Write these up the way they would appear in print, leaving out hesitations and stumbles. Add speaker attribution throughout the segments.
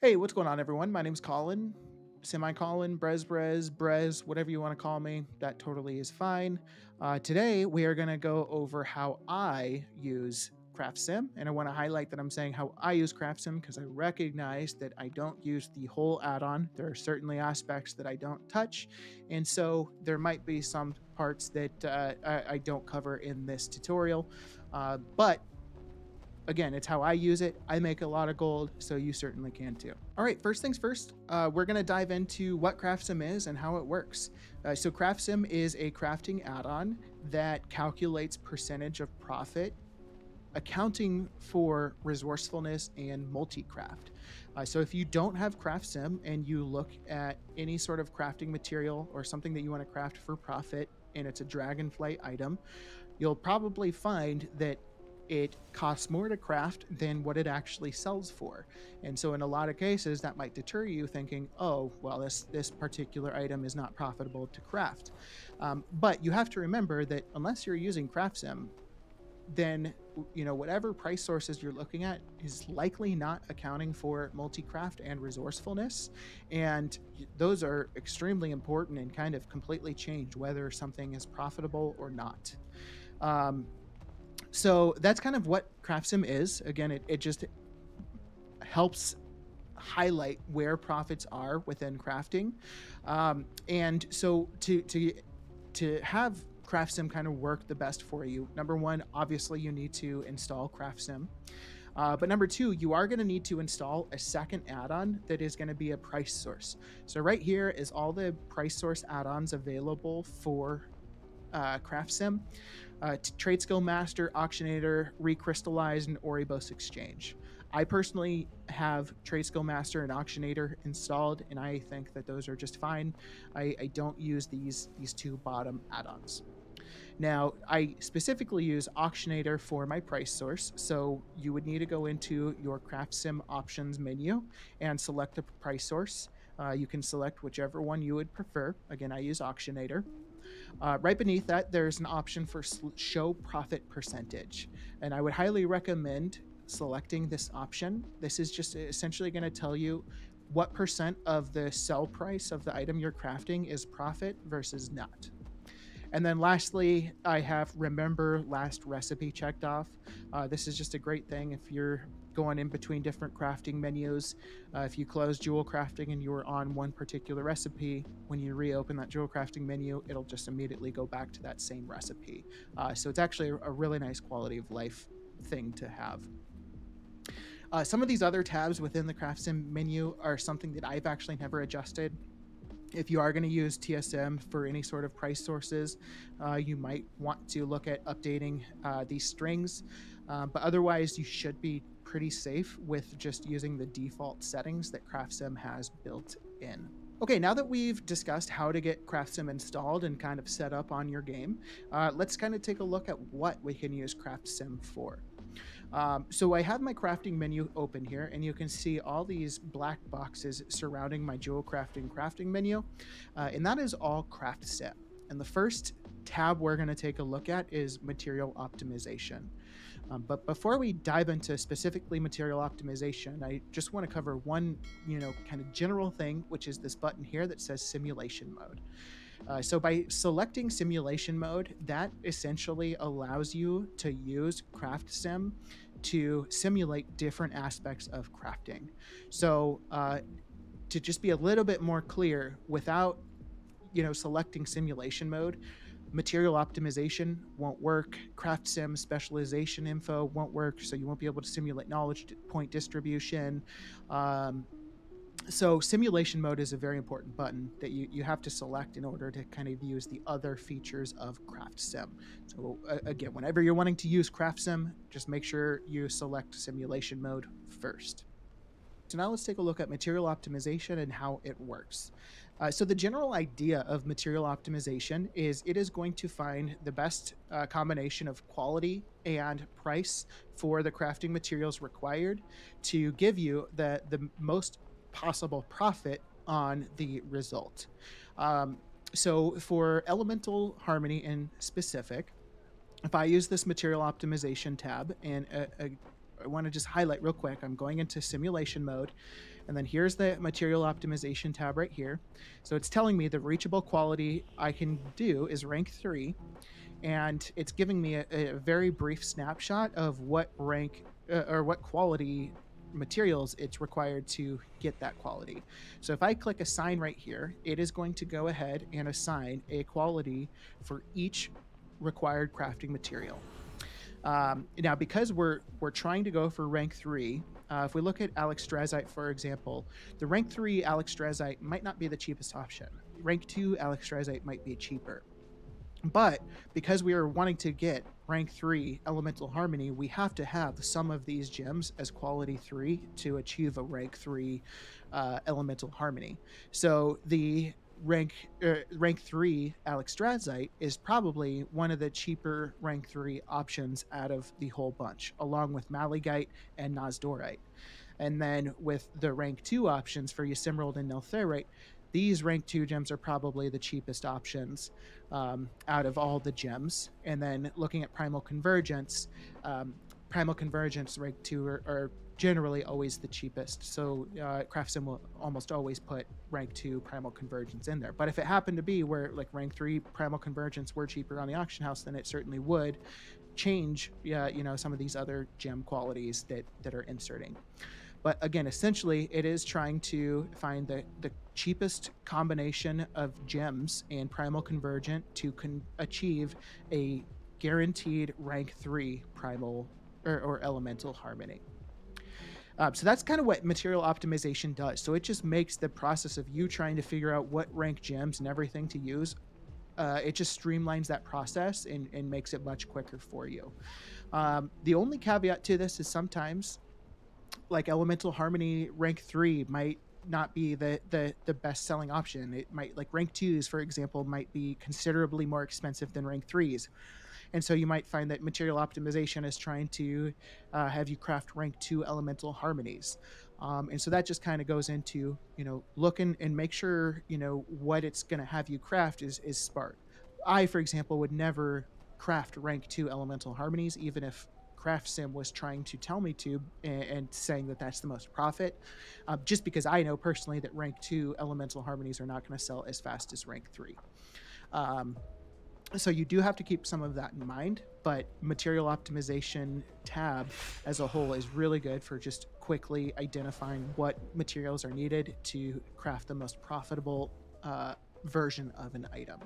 Speaker 1: Hey, what's going on, everyone? My name's Colin, semicolon, Brez, whatever you want to call me. That totally is fine. Today, we are going to go over how I use CraftSim, and I want to highlight that I'm saying how I use CraftSim because I recognize that I don't use the whole add-on. There are certainly aspects that I don't touch, and so there might be some parts that I don't cover in this tutorial, but again, it's how I use it. I make a lot of gold, so you certainly can too. All right, first things first, we're going to dive into what CraftSim is and how it works. So CraftSim is a crafting add-on that calculates percentage of profit, accounting for resourcefulness and multi-craft. So if you don't have CraftSim and you look at any sort of crafting material or something that you want to craft for profit, and it's a Dragonflight item, you'll probably find that it costs more to craft than what it actually sells for. And so in a lot of cases, that might deter you thinking, oh, well, this particular item is not profitable to craft. But you have to remember that unless you're using CraftSim, then whatever price sources you're looking at is likely not accounting for multi-craft and resourcefulness, and those are extremely important and kind of completely change whether something is profitable or not. So that's kind of what CraftSim is. Again, it just helps highlight where profits are within crafting. And so to have CraftSim kind of work the best for you, number one, obviously you need to install CraftSim. But number two, you are going to need to install a second add-on that is going to be a price source. So right here is all the price source add-ons available for CraftSim. Trade Skill Master, Auctionator, Recrystallize, and Oribos Exchange. I personally have Trade Skill Master and Auctionator installed, and I think that those are just fine. I don't use these two bottom add-ons. Now, I specifically use Auctionator for my price source, so you would need to go into your CraftSim options menu and select a price source. You can select whichever one you would prefer. Again, I use Auctionator. Right beneath that, there's an option for show profit percentage, and I would highly recommend selecting this option. This is just essentially going to tell you what percent of the sell price of the item you're crafting is profit versus not. And then lastly, I have remember last recipe checked off. This is just a great thing if you're going in between different crafting menus. If you close jewel crafting and you were on one particular recipe, when you reopen that jewel crafting menu, it'll just immediately go back to that same recipe. So it's actually a really nice quality of life thing to have. Some of these other tabs within the CraftSim menu are something that I've actually never adjusted. If you are going to use TSM for any sort of price sources, you might want to look at updating these strings, but otherwise you should be pretty safe with just using the default settings that CraftSim has built in. Okay, now that we've discussed how to get CraftSim installed and kind of set up on your game, let's kind of take a look at what we can use CraftSim for. So I have my crafting menu open here, and you can see all these black boxes surrounding my jewel crafting menu, and that is all CraftSim. And the first tab we're going to take a look at is material optimization. But before we dive into specifically material optimization, I just want to cover one, kind of general thing, which is this button here that says simulation mode. So by selecting simulation mode, that essentially allows you to use CraftSim to simulate different aspects of crafting. So to just be a little bit more clear, without selecting simulation mode, material optimization won't work. CraftSim specialization info won't work, so you won't be able to simulate knowledge point distribution. So simulation mode is a very important button that you have to select in order to kind of use the other features of CraftSim. So again, whenever you're wanting to use CraftSim, just make sure you select simulation mode first. So now let's take a look at material optimization and how it works. So the general idea of material optimization is it is going to find the best combination of quality and price for the crafting materials required to give you the most possible profit on the result. So for elemental harmony in specific, if I use this material optimization tab, and I want to just highlight real quick, I'm going into simulation mode, And then here's the material optimization tab right here. So it's telling me the reachable quality I can do is rank 3, and it's giving me a very brief snapshot of what rank or what quality materials it's required to get that quality. So if I click assign right here, it is going to go ahead and assign a quality for each required crafting material. Now, because we're trying to go for rank 3, if we look at Alexstrasite, for example, the rank 3 Alexstrasite might not be the cheapest option. Rank 2 Alexstrasite might be cheaper. But because we are wanting to get rank 3 elemental harmony, we have to have some of these gems as quality 3 to achieve a rank 3 elemental harmony. So the rank 3 Alexstrasite is probably one of the cheaper rank 3 options out of the whole bunch, along with Malachite and Nozdorite. And then with the rank 2 options for Yssimrald and Neltherite, these rank 2 gems are probably the cheapest options out of all the gems. And then looking at Primal Convergence rank 2 are generally always the cheapest. So CraftSim will almost always put rank 2 Primal Convergence in there. But if it happened to be where like rank 3 Primal Convergence were cheaper on the auction house, then it certainly would change some of these other gem qualities that are inserting. But again, essentially, it is trying to find the cheapest combination of gems and Primal Convergent to achieve a guaranteed rank 3 primal or elemental harmony. So that's kind of what material optimization does. So it just makes the process of you trying to figure out what rank gems and everything to use, it just streamlines that process and makes it much quicker for you. The only caveat to this is sometimes, like elemental harmony rank 3 might not be the best selling option. It might, like rank 2s, for example, might be considerably more expensive than rank 3s. And so you might find that material optimization is trying to have you craft rank 2 elemental harmonies. And so that just kind of goes into, look and make sure, what it's going to have you craft is smart. I, for example, would never craft rank 2 elemental harmonies, even if CraftSim was trying to tell me to and saying that that's the most profit, just because I know personally that rank 2 elemental harmonies are not going to sell as fast as rank 3. So you do have to keep some of that in mind, but material optimization tab as a whole is really good for just quickly identifying what materials are needed to craft the most profitable version of an item.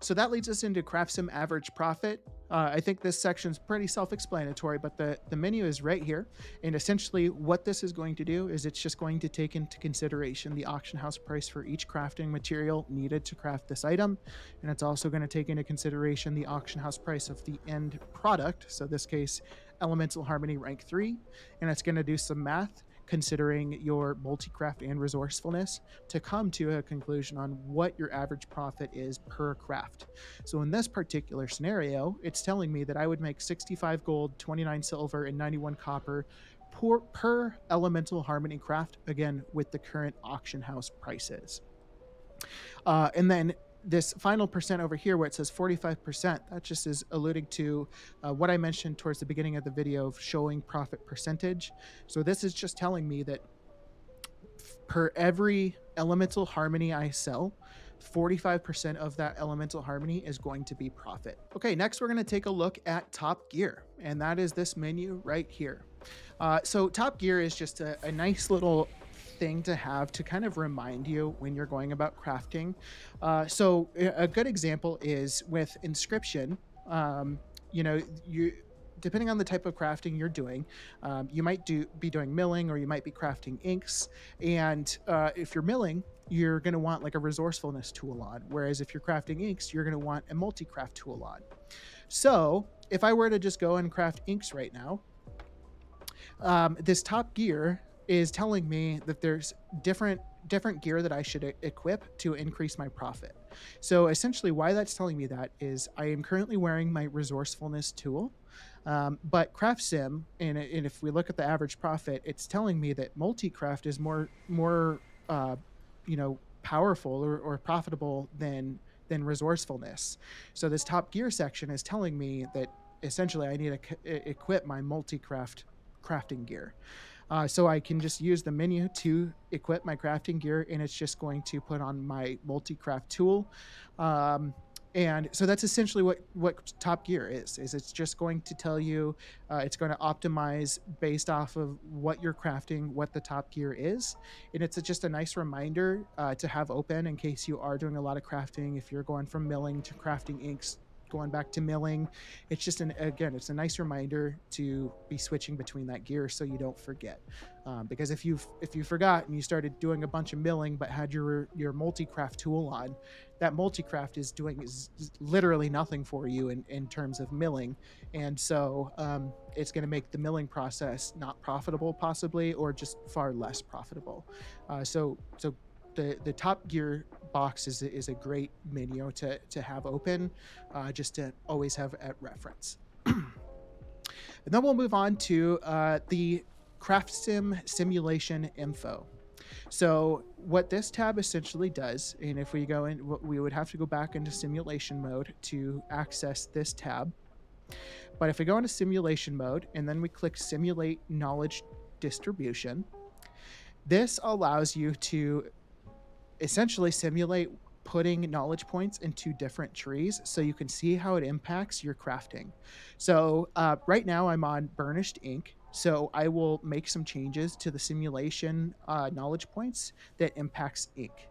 Speaker 1: So that leads us into CraftSim average profit. I think this section is pretty self-explanatory, but the menu is right here. And essentially what this is going to do is it's just going to take into consideration the auction house price for each crafting material needed to craft this item. And it's also going to take into consideration the auction house price of the end product. So in this case, Elemental Harmony rank 3. And it's going to do some math considering your multi-craft and resourcefulness to come to a conclusion on what your average profit is per craft. So in this particular scenario, it's telling me that I would make 65 gold, 29 silver, and 91 copper per elemental harmony craft, again, with the current auction house prices. And then this final percent over here where it says 45%, that just is alluding to what I mentioned towards the beginning of the video of showing profit percentage. So this is just telling me that per every elemental harmony I sell, 45% of that elemental harmony is going to be profit. Okay, next we're going to take a look at Top Gear, and that is this menu right here. So Top Gear is just a nice little thing to have to kind of remind you when you're going about crafting. So a good example is with Inscription. You depending on the type of crafting you're doing, you might be doing milling, or you might be crafting inks. And if you're milling, you're going to want like a resourcefulness tool on, whereas if you're crafting inks, you're going to want a multi-craft tool on. So if I were to just go and craft inks right now, this Top Gear is telling me that there's different gear that I should equip to increase my profit. So essentially why that's telling me that is I am currently wearing my resourcefulness tool, but CraftSim, and if we look at the average profit, it's telling me that multi-craft is more powerful or profitable than resourcefulness. So this Top Gear section is telling me that essentially I need to equip my multi-craft crafting gear. So I can just use the menu to equip my crafting gear, and it's just going to put on my multi-craft tool. Um, and so that's essentially what Top Gear is it's just going to tell you, it's going to optimize based off of what you're crafting, what the Top Gear is. And it's just a nice reminder to have open in case you are doing a lot of crafting. If you're going from milling to crafting inks, going back to milling, it's just it's a nice reminder to be switching between that gear so you don't forget. Because if you forgot and you started doing a bunch of milling but had your multi-craft tool on, that multi-craft is doing literally nothing for you in terms of milling. And so it's going to make the milling process not profitable, possibly, or just far less profitable. So the Top Gear box is a great menu to have open, just to always have at reference. And then we'll move on to the CraftSim simulation info. So what this tab essentially does, and if we go in, we would have to go back into simulation mode to access this tab. But if we go into simulation mode and then we click simulate knowledge distribution, this allows you to essentially simulate putting knowledge points into different trees so you can see how it impacts your crafting. So right now I'm on burnished ink, so I will make some changes to the simulation knowledge points that impacts ink.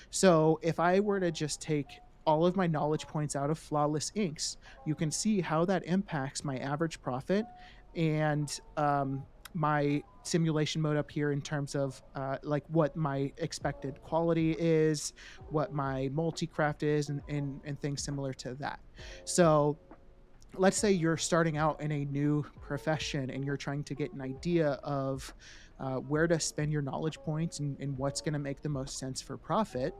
Speaker 1: So if I were to just take all of my knowledge points out of flawless inks, you can see how that impacts my average profit and my simulation mode up here in terms of like what my expected quality is, what my multi-craft is, and things similar to that. So let's say you're starting out in a new profession and you're trying to get an idea of where to spend your knowledge points and what's going to make the most sense for profit.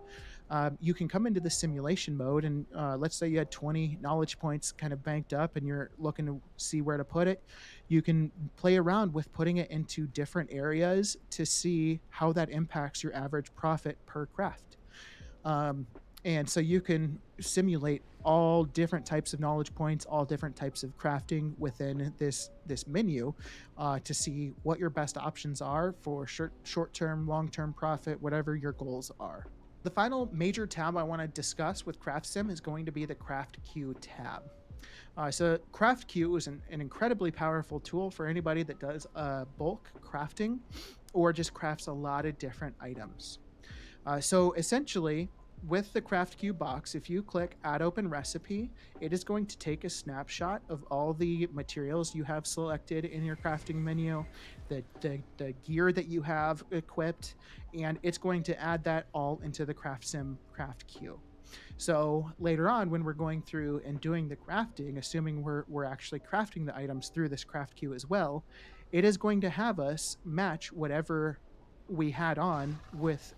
Speaker 1: You can come into the simulation mode and let's say you had 20 knowledge points kind of banked up and you're looking to see where to put it. You can play around with putting it into different areas to see how that impacts your average profit per craft. And so you can simulate all different types of knowledge points, all different types of crafting within this menu to see what your best options are for short-term, long-term profit, whatever your goals are. The final major tab I want to discuss with CraftSim is going to be the CraftQ tab. So CraftQ is an incredibly powerful tool for anybody that does bulk crafting or just crafts a lot of different items. So essentially, with the CraftQ box, if you click Add Open Recipe, it is going to take a snapshot of all the materials you have selected in your crafting menu, the gear that you have equipped, and it's going to add that all into the CraftSim CraftQ. So later on, when we're going through and doing the crafting, assuming we're actually crafting the items through this CraftQ as well, it is going to have us match whatever we had on with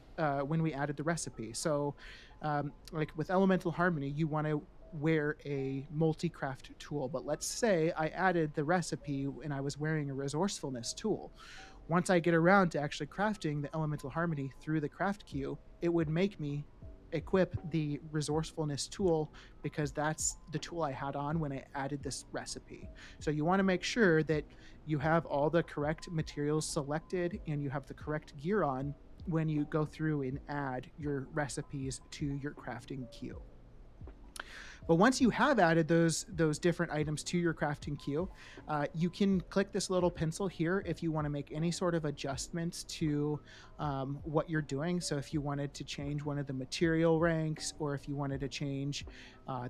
Speaker 1: when we added the recipe. So like with Elemental Harmony, you want to wear a multi-craft tool, but let's say I added the recipe and I was wearing a resourcefulness tool. Once I get around to actually crafting the Elemental Harmony through the CraftQ, it would make me equip the resourcefulness tool because that's the tool I had on when I added this recipe. So you want to make sure that you have all the correct materials selected and you have the correct gear on when you go through and add your recipes to your crafting queue. But once you have added those different items to your crafting queue, you can click this little pencil here if you want to make any sort of adjustments to what you're doing. So if you wanted to change one of the material ranks, or if you wanted to change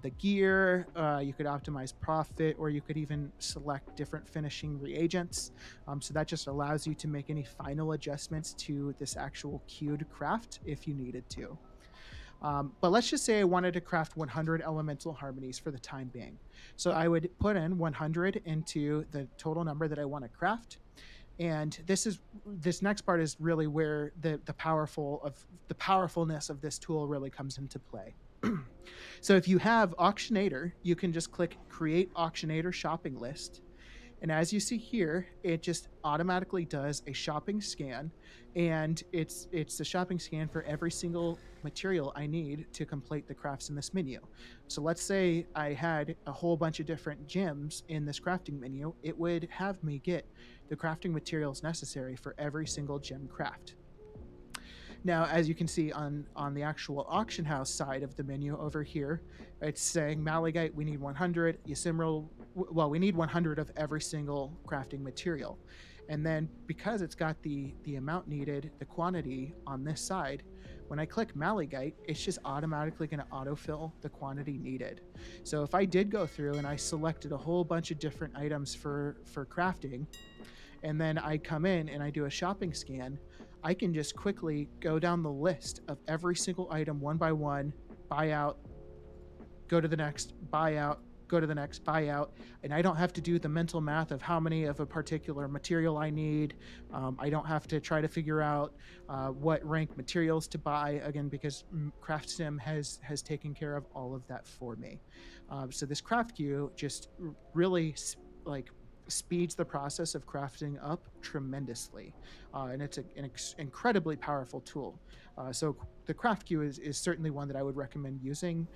Speaker 1: the gear, you could optimize profit, or you could even select different finishing reagents. So that just allows you to make any final adjustments to this actual queued craft if you needed to. But let's just say I wanted to craft 100 elemental harmonies for the time being. So I would put in 100 into the total number that I want to craft. And this next part is really where the powerfulness of this tool really comes into play. So if you have Auctionator, you can just click Create Auctionator Shopping List. And as you see here, it just automatically does a shopping scan, and it's a shopping scan for every single material I need to complete the crafts in this menu. So let's say I had a whole bunch of different gems in this crafting menu. It would have me get the crafting materials necessary for every single gem craft. Now, as you can see on the actual auction house side of the menu over here, it's saying malachite, we need 100, Ephemeral, well, we need 100 of every single crafting material. And then because it's got the amount needed, the quantity on this side, when I click malachite, it's just automatically going to autofill the quantity needed. So if I did go through and I selected a whole bunch of different items for crafting, and then I come in and I do a shopping scan, I can just quickly go down the list of every single item one by one, buy out, go to the next, buy out, go to the next, buy out, and I don't have to do the mental math of how many of a particular material I need. I don't have to try to figure out what rank materials to buy, again, because CraftSim has taken care of all of that for me. So this craft queue just really speeds the process of crafting up tremendously, and it's an incredibly powerful tool. So the craft queue is certainly one that I would recommend using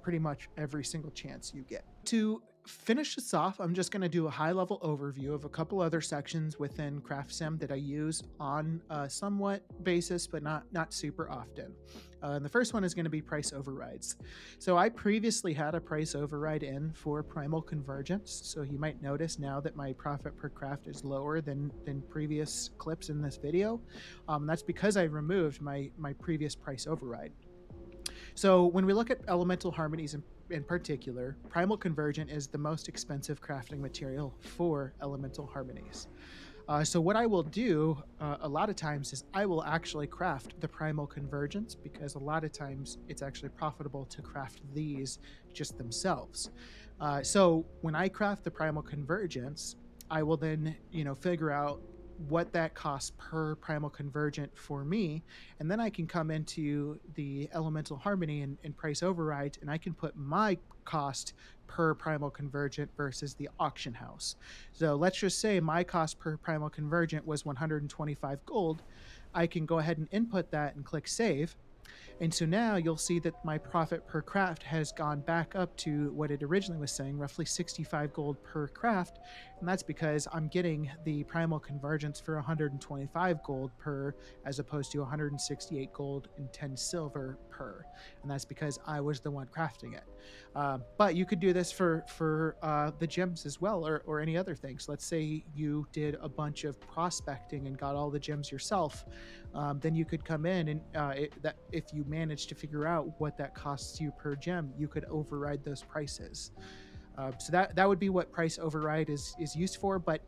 Speaker 1: pretty much every single chance you get. To finish this off, I'm just going to do a high-level overview of a couple other sections within CraftSim that I use on a somewhat basis, but not super often. And the first one is going to be price overrides. So I previously had a price override in for primal convergence. So you might notice now that my profit per craft is lower than previous clips in this video. That's because I removed my previous price override. So when we look at elemental harmonies in particular, primal convergent is the most expensive crafting material for elemental harmonies. So what I will do a lot of times is I will actually craft the primal convergence, because a lot of times it's actually profitable to craft these just themselves. So when I craft the primal convergence, I will then, figure out what that costs per primal convergent for me, and then I can come into the elemental harmony and price override, and I can put my cost per primal convergent versus the auction house. So let's just say my cost per primal convergent was 125 gold. I can go ahead and input that and click save. And so now you'll see that my profit per craft has gone back up to what it originally was saying, roughly 65 gold per craft. And that's because I'm getting the primal convergence for 125 gold per, as opposed to 168 gold and 10 silver per. And that's because I was the one crafting it. But you could do this for the gems as well, or any other things. Let's say you did a bunch of prospecting and got all the gems yourself. Then you could come in and if you manage to figure out what that costs you per gem, you could override those prices. So that would be what price override is used for. But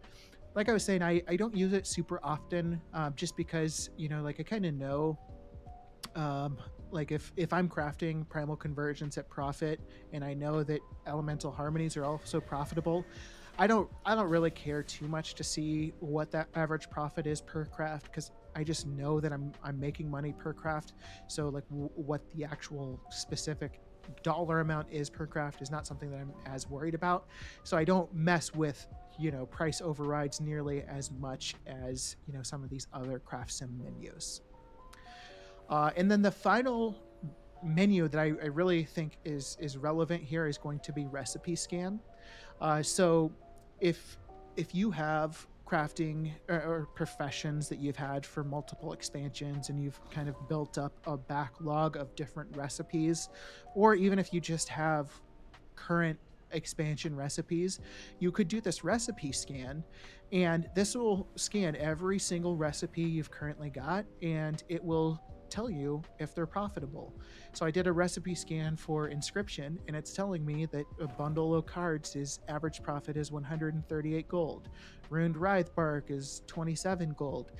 Speaker 1: like I was saying, I don't use it super often, just because, I kind of know, like if I'm crafting primal convergence at profit and I know that elemental harmonies are also profitable, I don't really care too much to see what that average profit is per craft, because I just know that I'm making money per craft. So like what the actual specific dollar amount is per craft is not something that I'm as worried about. So I don't mess with price overrides nearly as much as some of these other CraftSim menus. And then the final menu that I really think is relevant here is going to be recipe scan. So if you have crafting or professions that you've had for multiple expansions and you've kind of built up a backlog of different recipes, or even if you just have current expansion recipes, you could do this recipe scan, and this will scan every single recipe you've currently got, and it will tell you if they're profitable. So I did a recipe scan for Inscription, and it's telling me that a bundle of cards, is average profit is 138 gold. Ruined Writhe Bark is 27 gold.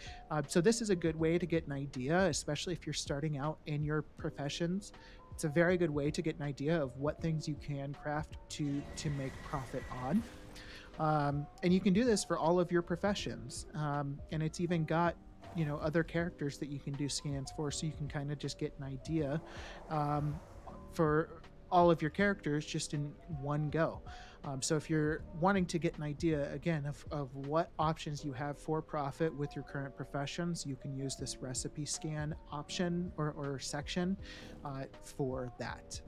Speaker 1: So this is a good way to get an idea, especially if you're starting out in your professions. It's a very good way to get an idea of what things you can craft to make profit on. And you can do this for all of your professions. And it's even got other characters that you can do scans for, so you can kind of just get an idea for all of your characters just in one go. So if you're wanting to get an idea again of what options you have for profit with your current professions, you can use this recipe scan option or section for that.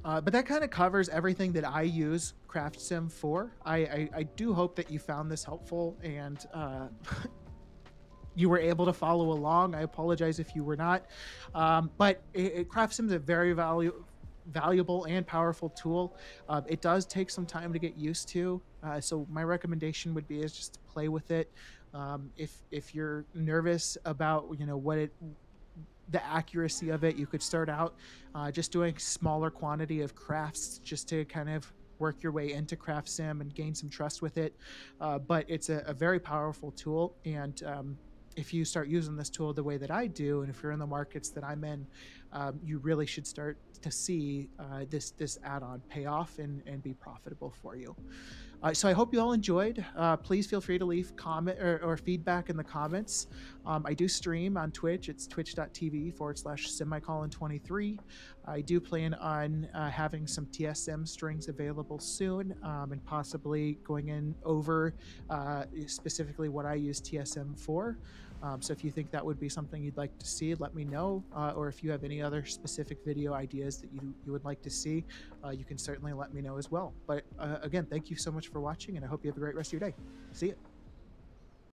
Speaker 1: But that kind of covers everything that I use CraftSim for. I do hope that you found this helpful and you were able to follow along. I apologize if you were not. But CraftSim is a very valuable and powerful tool. It does take some time to get used to. So my recommendation would be is just to play with it. If you're nervous about what the accuracy of it, you could start out just doing smaller quantity of crafts just to kind of work your way into CraftSim and gain some trust with it. But it's a very powerful tool, and if you start using this tool the way that I do, and if you're in the markets that I'm in, you really should start to see this add-on pay off and be profitable for you. So I hope you all enjoyed. Please feel free to leave comment or feedback in the comments. I do stream on Twitch. It's twitch.tv/semicolon23. I do plan on having some TSM strings available soon, and possibly going in over specifically what I use TSM for. So if you think that would be something you'd like to see, let me know. Or if you have any other specific video ideas that you would like to see, you can certainly let me know as well. But again, thank you so much for watching, and I hope you have a great rest of your day. See you.